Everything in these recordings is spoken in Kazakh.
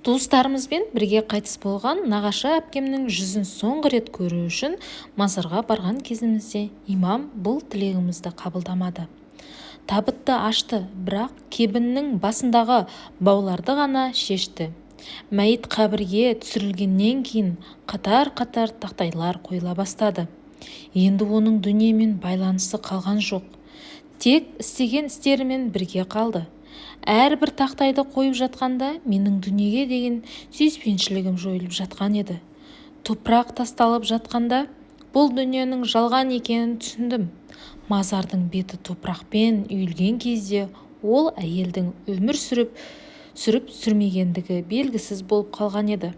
Туыстарымызбен бірге қайтыс болған нағашы әпкемнің жүзін соңғы рет көру үшін мазарға барған кезімізде имам бұл тілегімізді қабылдамады. Табытты ашты, бірақ кебіннің басындағы бауларды ғана шешті. Мәйіт қабірге түсірілгеннен кейін қатар-қатар тақтайлар қойыла бастады. Енді оның дүниемен байланысы қалған жоқ. Тек істеген істерімен бірге қалды. Әрбір тақтайды қойып жатқанда менің дүниеге деген сүйіспеншілігім жойылып жатқан еді. Топырақ тасталып жатқанда бұл дүниенің жалған екенін түсіндім. Мазардың беті топырақпен үйілген кезде ол әйелдің өмір сүрмегендігі белгісіз болып қалған еді.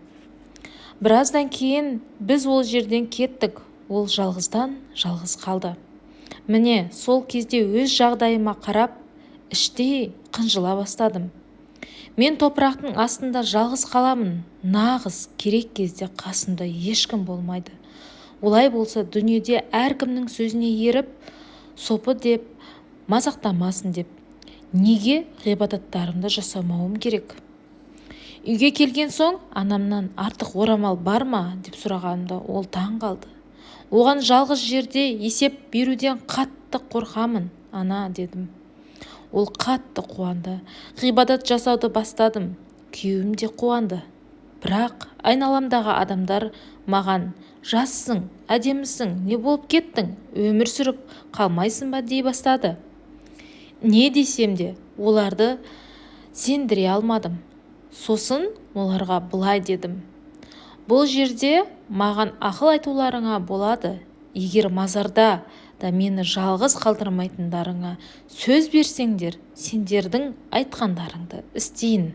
Біраздан кейін біз ол жерден кеттік. Ол жалғыздан жалғыз қалды. Міне сол кезде өз жағдайыма қарап іштей қынжыла бастадым. Мен топырақтың астында жалғыз қаламын. Нағыз керек кезде қасымда ешкім болмайды. Олай болса дүниеде әркімнің сөзіне еріп, сопы деп, мазақтамасын деп, неге ғибадаттарымды жасамауым керек? Үйге келген соң анамнан артық орамал бар ма деп сұрағанымда ол таң қалды. Оған жалғыз жерде есеп беруден қатты қорқамын, ана, дедім. Ол қатты қуанды. Ғибадат жасауды бастадым. Күйеуім де қуанды. Бірақ айналамдағы адамдар маған жассың, әдемісің, не болып кеттің, өмір сүріп қалмайсың ба дей бастады. Не десем де оларды сендіре алмадым. Сосын оларға былай дедім. Бұл жерде маған ақыл айтуларыңа болады. Егер мазарда да мені жалғыз қалдырмайтындарыңа сөз берсеңдер, сендердің айтқандарыңды істейін.